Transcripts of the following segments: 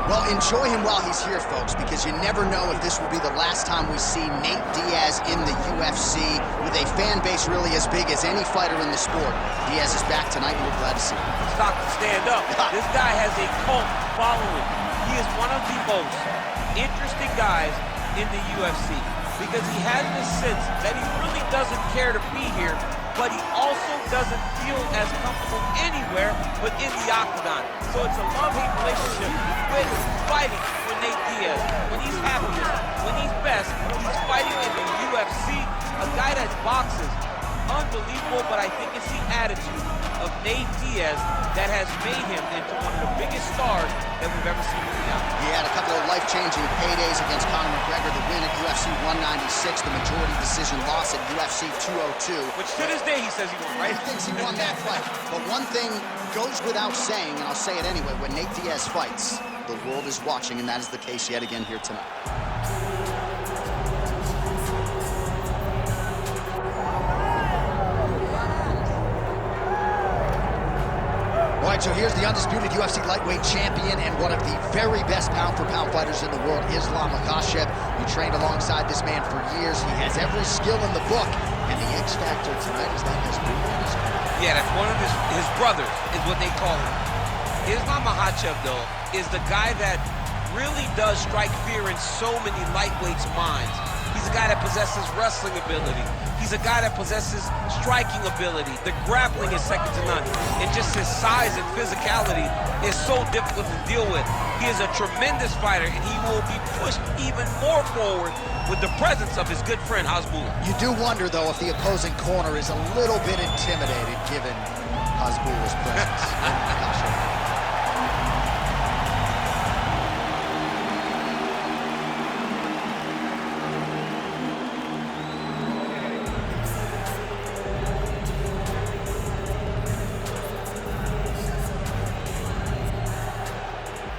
Well, enjoy him while he's here, folks, because you never know if this will be the last time we see Nate Diaz in the UFC with a fan base really as big as any fighter in the sport. Diaz is back tonight, and we're glad to see him. Stop and stand up. This guy has a cult following. He is one of the most interesting guys in the UFC because he has this sense that he really doesn't care to be here, but he also doesn't feel as comfortable anywhere but in the octagon. So it's a love-hate relationship with fighting for Nate Diaz. When he's happiest, when he's best, he's fighting in the UFC. A guy that boxes, unbelievable, but I think it's the attitude of Nate Diaz that has made him into one of the biggest stars that we've ever seen in the outfit. He had a couple of life-changing paydays against Conor McGregor, the win at UFC 196, the majority decision loss at UFC 202. Which to this day he says he won, right? He thinks he won that fight. But one thing goes without saying, and I'll say it anyway, when Nate Diaz fights, the world is watching, and that is the case yet again here tonight. All right, so here's the undisputed UFC lightweight champion and one of the very best pound-for-pound fighters in the world, Islam Makhachev. He trained alongside this man for years. He has every skill in the book, and the X factor tonight is that his boot in his corner. Yeah, that's one of his brothers, is what they call him. Islam Makhachev, though, is the guy that really does strike fear in so many lightweights' minds. He's a guy that possesses wrestling ability. He's a guy that possesses striking ability. The grappling is second to none. And just his size and physicality is so difficult to deal with. He is a tremendous fighter, and he will be pushed even more forward with the presence of his good friend, Hasbulla. You do wonder, though, if the opposing corner is a little bit intimidated given Hasbulla's presence.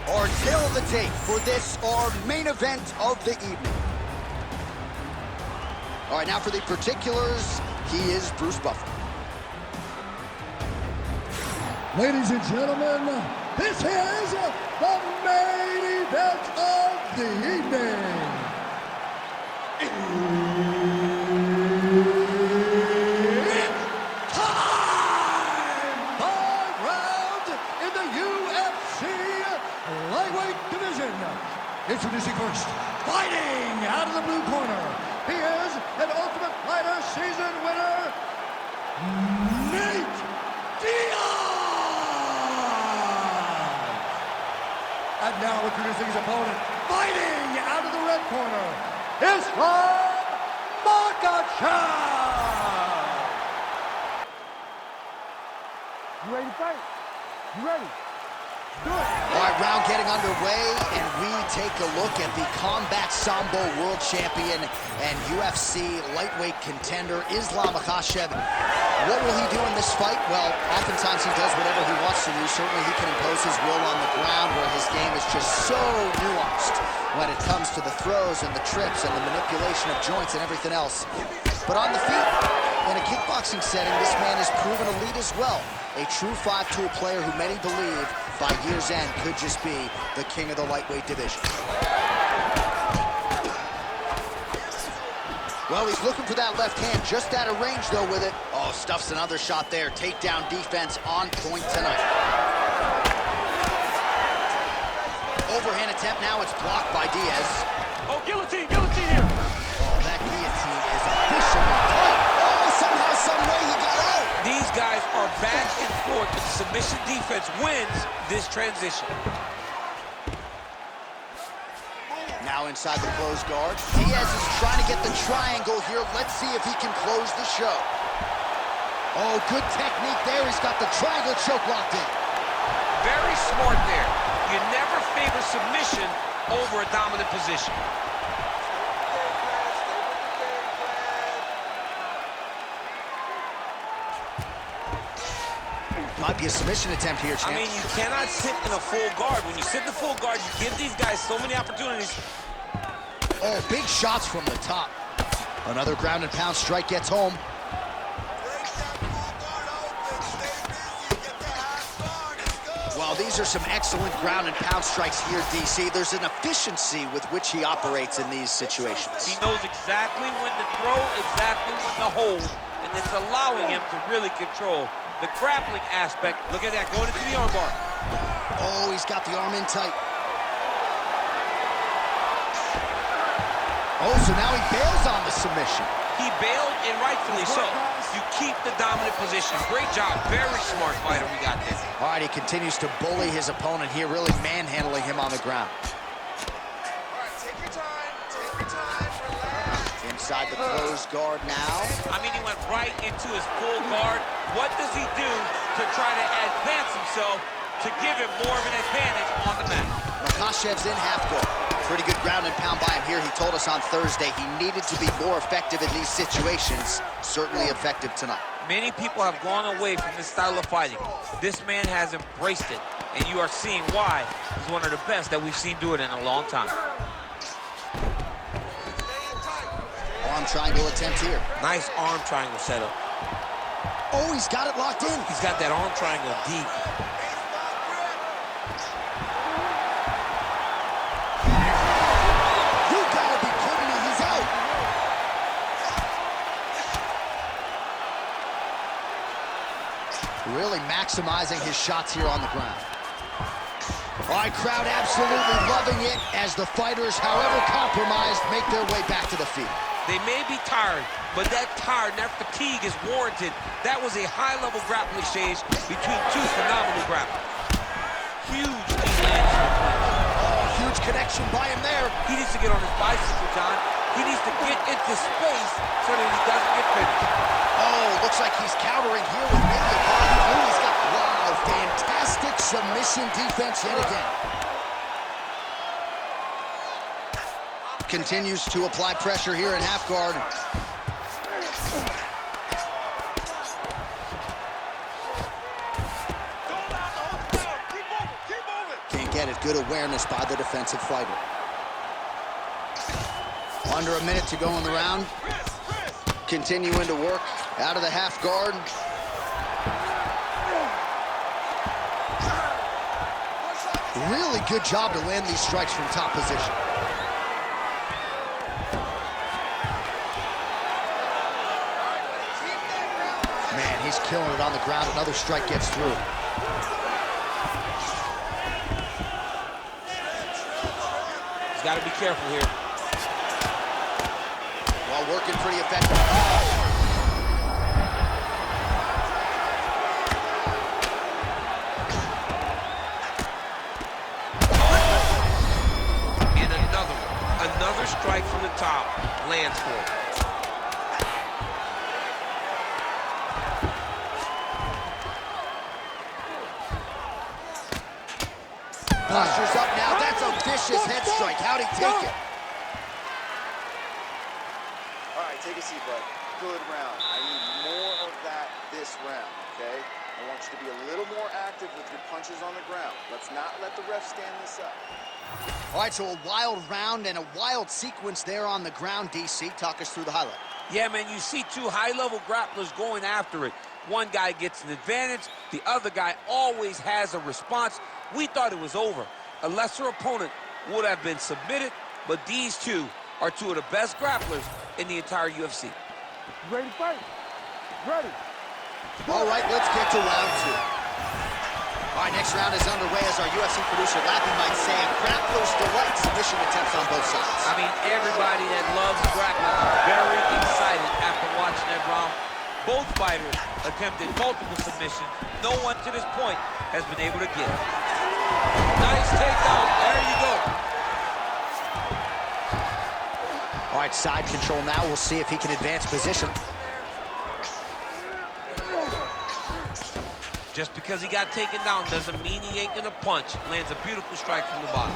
Our tail of the tape for this, our main event of the evening. All right, now for the particulars, he is Bruce Buffer. Ladies and gentlemen, this is the main event of the evening. It's time! 5 rounds in the UFC lightweight division. Introducing first, fighting out of the blue corner. He is an Ultimate Fighter season winner, Nate Diaz. And now introducing his opponent, fighting out of the red corner, Islam Makhachev. You ready to fight? You ready? Do it. All right, round getting underway, and we take a look at the Combat Sambo World Champion and UFC lightweight contender, Islam Makhachev. What will he do in this fight? Well, oftentimes he does whatever he wants to do. Certainly he can impose his will on the ground, where his game is just so nuanced when it comes to the throws and the trips and the manipulation of joints and everything else. But on the feet, in a kickboxing setting, this man has proven elite as well. A true 5-tool player who many believe by year's end could just be the king of the lightweight division. Well, he's looking for that left hand, just out of range though with it. Oh, stuffs another shot there. Takedown defense on point tonight. Overhand attempt, now it's blocked by Diaz. Oh, guillotine here. Oh, that guillotine is officially tight. Oh, somehow, some way he got out. These guys are back and forth, but the submission defense wins this transition. Now inside the closed guard. Diaz is trying to get the triangle here. Let's see if he can close the show. Oh, good technique there. He's got the triangle choke locked in. Very smart there. You never favor submission over a dominant position. Might be a submission attempt here, champ. I mean, you cannot sit in a full guard. When you sit in the full guard, you give these guys so many opportunities. Oh, big shots from the top. Another ground and pound strike gets home. these are some excellent ground and pound strikes here, DC. There's an efficiency with which he operates in these situations. He knows exactly when to throw, exactly when to hold, and it's allowing him to really control the grappling aspect. Look at that, going into the armbar. Oh, he's got the arm in tight. Oh, so now he bails on the submission. He bailed, and rightfully so. You keep the dominant position. Great job. Very smart fighter we got there. All right, he continues to bully his opponent here, really manhandling him on the ground. All right, take your time, relax. Inside the closed guard now. I mean, he went right into his full guard. What does he do to try to advance himself to give him more of an advantage on the mat? Makhachev's in half guard. Pretty good ground and pound by him here. He told us on Thursday he needed to be more effective in these situations. Certainly effective tonight. Many people have gone away from this style of fighting. This man has embraced it, and you are seeing why he's one of the best that we've seen do it in a long time. Arm triangle attempt here. Nice arm triangle setup. Oh, he's got it locked in. He's got that arm triangle deep. You gotta be kidding me, he's out. Really maximizing his shots here on the ground. All right, crowd absolutely loving it as the fighters, however compromised, make their way back to the field. They may be tired, but that tiredness, that fatigue is warranted. That was a high-level grappling exchange between two phenomenal grapplers. Huge Huge connection by him there. He needs to get on his bicycle, John. He needs to get into space so that he doesn't get finished. Oh, looks like he's countering here with maybe a body. Oh, he's got, wow, fantastic submission defense yet again. Continues to apply pressure here in half guard. Can't get it. Good awareness by the defensive fighter. Under a minute to go in the round. Continuing to work out of the half guard. Really good job to land these strikes from top position. Man, he's killing it on the ground. Another strike gets through. He's got to be careful here. While working pretty effective. And another strike from the top lands for him. Posture's up now. That's a vicious head strike. How'd he take it? All right, take a seat, bud. Good round. I need more of that this round, okay? I want you to be a little more active with your punches on the ground. Let's not let the ref stand this up. All right, so a wild round and a wild sequence there on the ground, DC. Talk us through the highlight. Yeah, man, you see two high-level grapplers going after it. One guy gets an advantage. The other guy always has a response. We thought it was over. A lesser opponent would have been submitted, but these two are two of the best grapplers in the entire UFC. Ready to fight? Ready. All right, let's get to round two. All right, next round is underway as our UFC producer Lappy might say, a grappler's delight. Submission attempts on both sides. I mean, everybody that loves grappling is very excited after watching that round. Both fighters attempted multiple submissions. No one to this point has been able to get it. Nice takedown. There you go. All right, side control now. We'll see if he can advance position. Just because he got taken down doesn't mean he ain't gonna punch. Lands a beautiful strike from the bottom.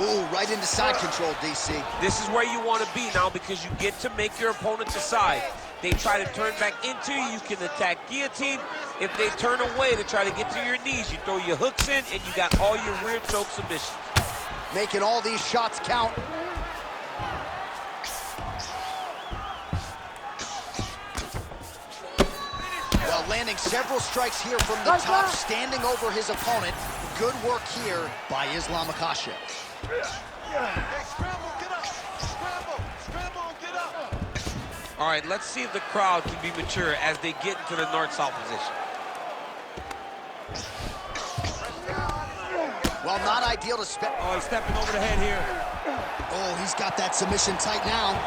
Ooh, right into side control, DC. This is where you want to be now because you get to make your opponent decide. They try to turn back into you, you can attack guillotine. If they turn away to try to get to your knees, you throw your hooks in and you got all your rear choke submissions. Making all these shots count. Well, landing several strikes here from the top, standing over his opponent. Good work here by Islam Makhachev. Hey, scramble, get up! Scramble, scramble, and get up! All right, let's see if the crowd can be mature as they get into the north-south position. Well, not ideal to spend. Oh, he's stepping over the head here. Oh, he's got that submission tight now.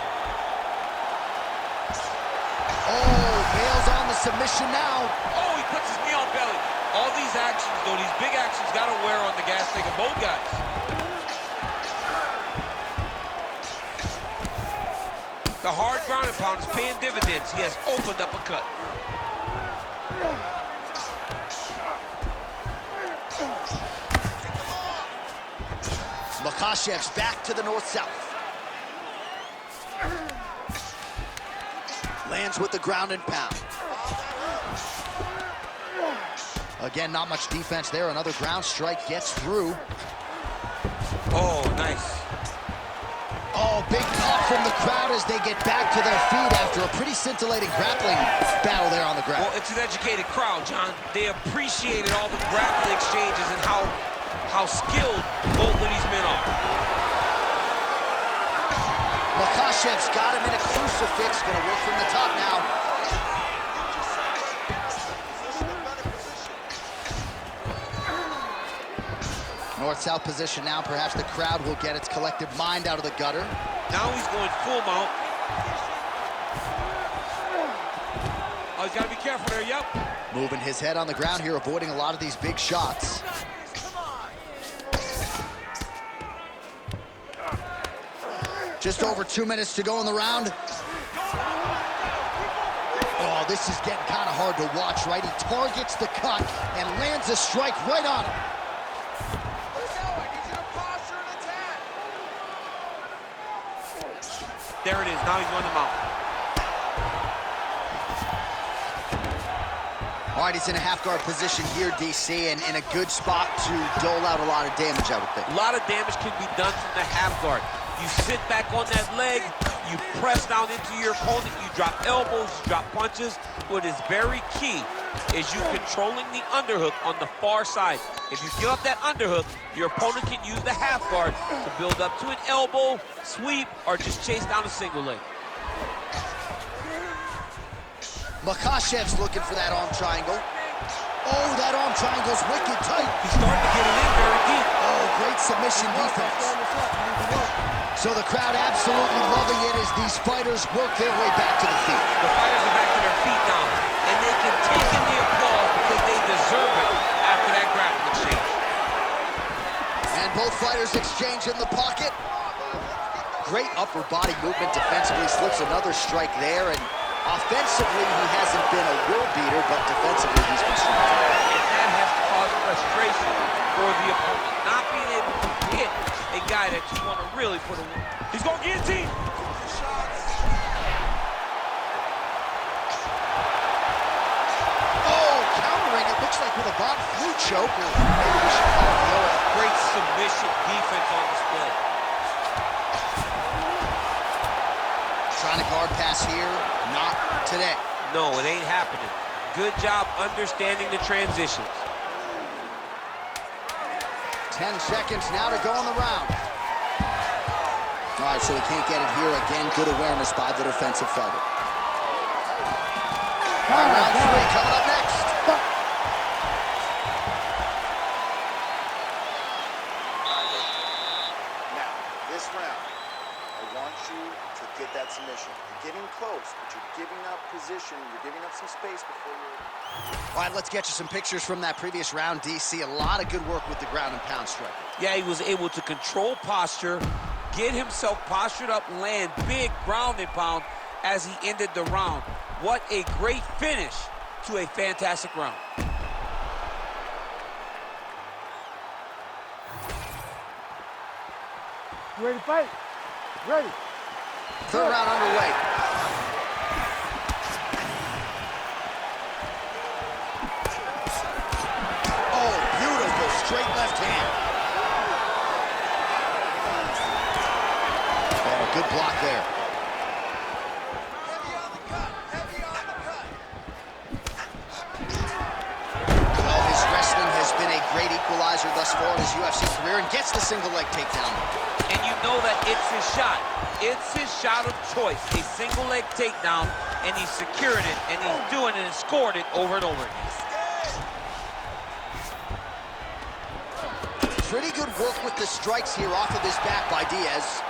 Oh, bails on the submission now. Oh, he puts his knee on belly. All these actions, though, these big actions got to wear on the gas tank of both guys. The hard ground and pound is paying dividends. He has opened up a cut. Makhachev's back to the north-south. Lands with the ground and pound. Again, not much defense there. Another ground strike gets through. Oh, nice. Oh, big pop from the crowd as they get back to their feet after a pretty scintillating grappling battle there on the ground. Well, it's an educated crowd, John. They appreciated all the grappling exchanges and how skilled both of these men are. Makhachev's got him in a crucifix. Gonna work from the top now. North-south position now. Perhaps the crowd will get its collective mind out of the gutter. Now he's going full mount. Oh, he's got to be careful there, yep. Moving his head on the ground here, avoiding a lot of these big shots. Just over 2 minutes to go in the round. Oh, this is getting kind of hard to watch, right? He targets the cut and lands a strike right on him. There it is. Now he's going to mount. All right, he's in a half-guard position here, DC, and in a good spot to dole out a lot of damage, I would think. A lot of damage can be done from the half guard. You sit back on that leg, you press down into your opponent, you drop elbows, you drop punches. What is very key is you controlling the underhook on the far side. If you give up that underhook, your opponent can use the half guard to build up to an elbow, sweep, or just chase down a single leg. Makhachev's looking for that arm triangle. Oh, that arm triangle's wicked tight. He's starting to get it in very deep. Oh, great submission defense. So the crowd absolutely loving it as these fighters work their way back to the feet. The fighters are back to their feet now, and they can take in the applause because they deserve it after that grappling exchange. And both fighters exchange in the pocket. Great upper body movement defensively, slips another strike there, and offensively he hasn't been a world beater, but defensively he's been strong. And that has caused frustration for the opponent, not being able to hit a guy that you want to really put a... He's going to guillotine! Oh, countering, it looks like with a bot flu choke, or maybe we should call it lower. Great submission defense on display. Trying to guard pass here, not today. No, it ain't happening. Good job understanding the transitions. 10 seconds now to go in the round. All right, so he can't get it here. Again, good awareness by the defensive fighter. All right, round 3 coming up next. Now, this round, I want you to get that submission. You're getting close, but you're giving up position. You're giving up some space before you're... All right, let's get you some pictures from that previous round, DC. A lot of good work with the ground and pound striker. Yeah, he was able to control posture, get himself postured up, land big ground and pound as he ended the round. What a great finish to a fantastic round. You ready to fight? Ready. Third round underway. Oh, beautiful straight left hand. Oh, good block there. Heavy on the cut. Heavy on the cut. measure thus far in his UFC career and gets the single leg takedown. And you know that it's his shot. It's his shot of choice, a single leg takedown, and he's secured it, and he's doing it and scored it over and over again. Pretty good work with the strikes here off of his back by Diaz.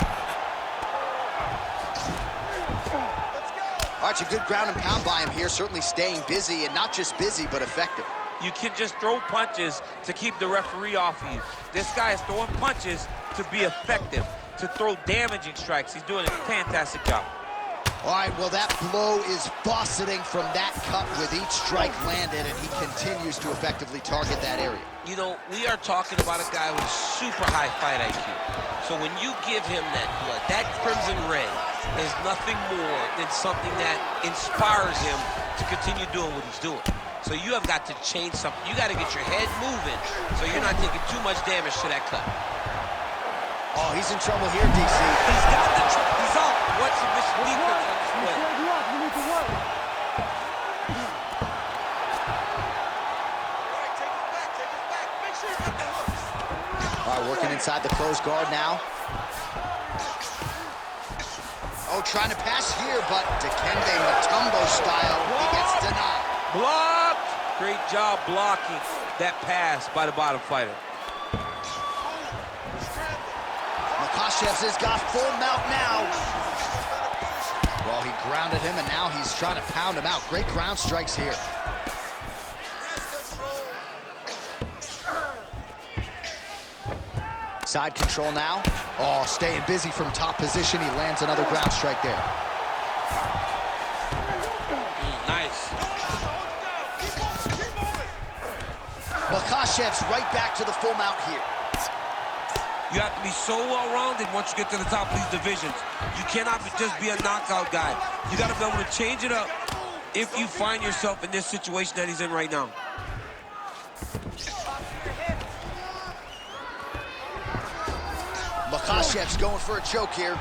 All right, a good ground and pound by him here, certainly staying busy, and not just busy, but effective. You can just throw punches to keep the referee off of you. This guy is throwing punches to be effective, to throw damaging strikes. He's doing a fantastic job. All right, well, that blow is buffeting from that cut with each strike landed, and he continues to effectively target that area. You know, we are talking about a guy with super high fight IQ. So when you give him that blood, that crimson red is nothing more than something that inspires him to continue doing what he's doing. So you have got to change something. You got to get your head moving so you're not taking too much damage to that cut. Oh, he's in trouble here, DC. He's got the he's out. What's the defense on this play? You need to work. All right, working inside the closed guard now. Oh, trying to pass here, but Dikembe Mutombo style, he gets denied. Blocked! Great job blocking that pass by the bottom fighter. Makhachev's has got full mount now. Well, he grounded him, and now he's trying to pound him out. Great ground strikes here. Side control now. Oh, staying busy from top position. He lands another ground strike there. Nice. Makhachev's right back to the full mount here. You have to be so well-rounded once you get to the top of these divisions. You cannot just be a knockout guy. You got to be able to change it up if you find yourself in this situation that he's in right now. Makhachev's going for a choke here.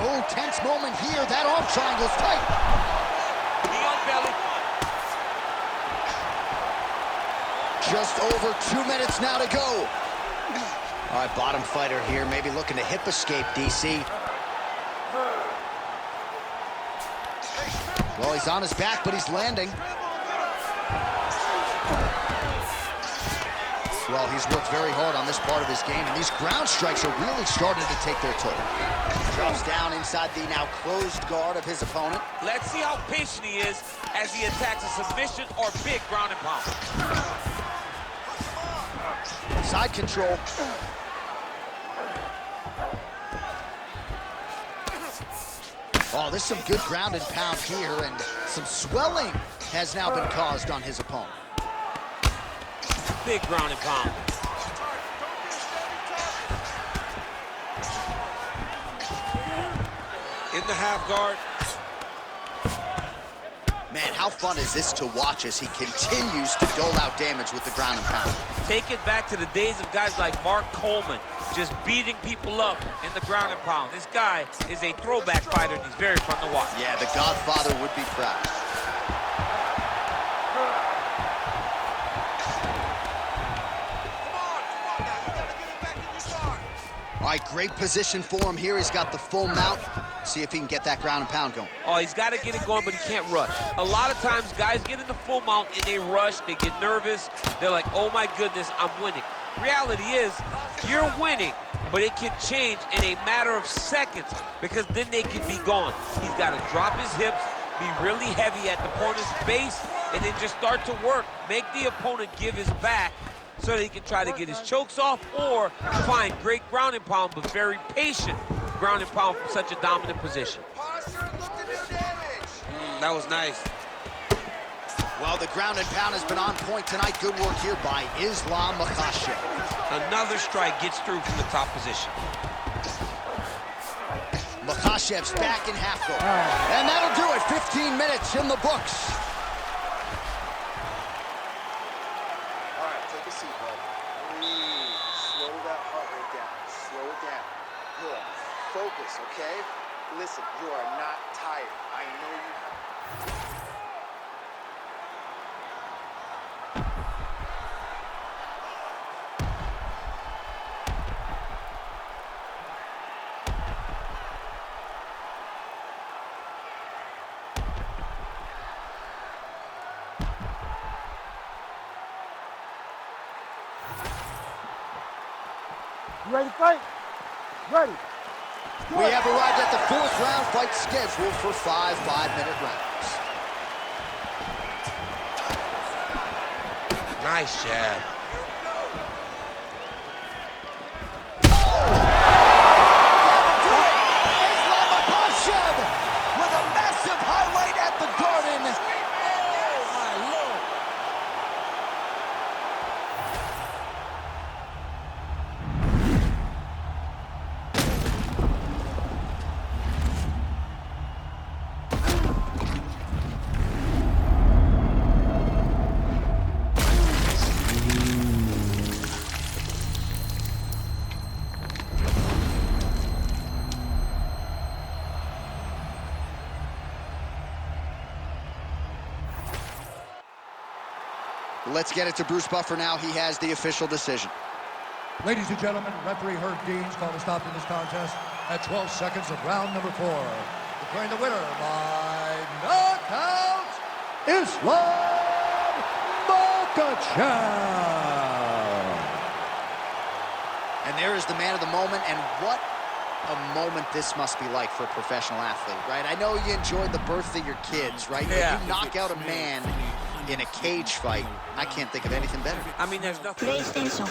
Oh, tense moment here. That arm triangle's tight. Knee on belly. Just over 2 minutes now to go. All right, bottom fighter here, maybe looking to hip escape, DC. Well, he's on his back, but he's landing. Well, he's worked very hard on this part of his game, and these ground strikes are really starting to take their toll. Drops down inside the now closed guard of his opponent. Let's see how patient he is as he attacks a submission or big ground and pound. Side control. Oh, there's some good ground and pound here, and some swelling has now been caused on his opponent. Big ground and pound. In the half guard. Man, how fun is this to watch as he continues to dole out damage with the ground and pound? Take it back to the days of guys like Mark Coleman, just beating people up in the ground and pound. This guy is a throwback fighter, and he's very fun to watch. Yeah, the Godfather would be proud. All right, great position for him here. He's got the full mount. See if he can get that ground and pound going. Oh, he's got to get it going, but he can't rush. A lot of times, guys get in the full mount and they rush, they get nervous. They're like, oh my goodness, I'm winning. Reality is, you're winning, but it can change in a matter of seconds because then they can be gone. He's got to drop his hips, be really heavy at the opponent's base, and then just start to work. Make the opponent give his back so that he can try to get his chokes off or find great ground and pound, but very patient ground and pound from such a dominant position. That was nice. Well, the ground and pound has been on point tonight. Good work here by Islam Makhachev. Another strike gets through from the top position. Makhachev's back in half guard. And that'll do it. 15 minutes in the books. All right, take a seat, bud. Breathe. Slow that heart rate down. Slow it down. Good. Focus, okay? Listen, you are not tired. I know you have. ready to fight? Ready. We have arrived at the 4th round fight scheduled for 5 5-minute rounds. Nice jab. Makhachev with a massive highlight at the Garden. Oh, my Lord. Let's get it to Bruce Buffer now. He has the official decision. Ladies and gentlemen, referee Herb Deans called a stop to this contest at 12 seconds of round number 4. Declaring the winner by knockout, Islam Makhachev. And there is the man of the moment, and what a moment this must be like for a professional athlete, right? I know you enjoyed the birth of your kids, right? Yeah. When you knock out a man in a cage fight, I can't think of anything better. I mean, there's nothing. PlayStation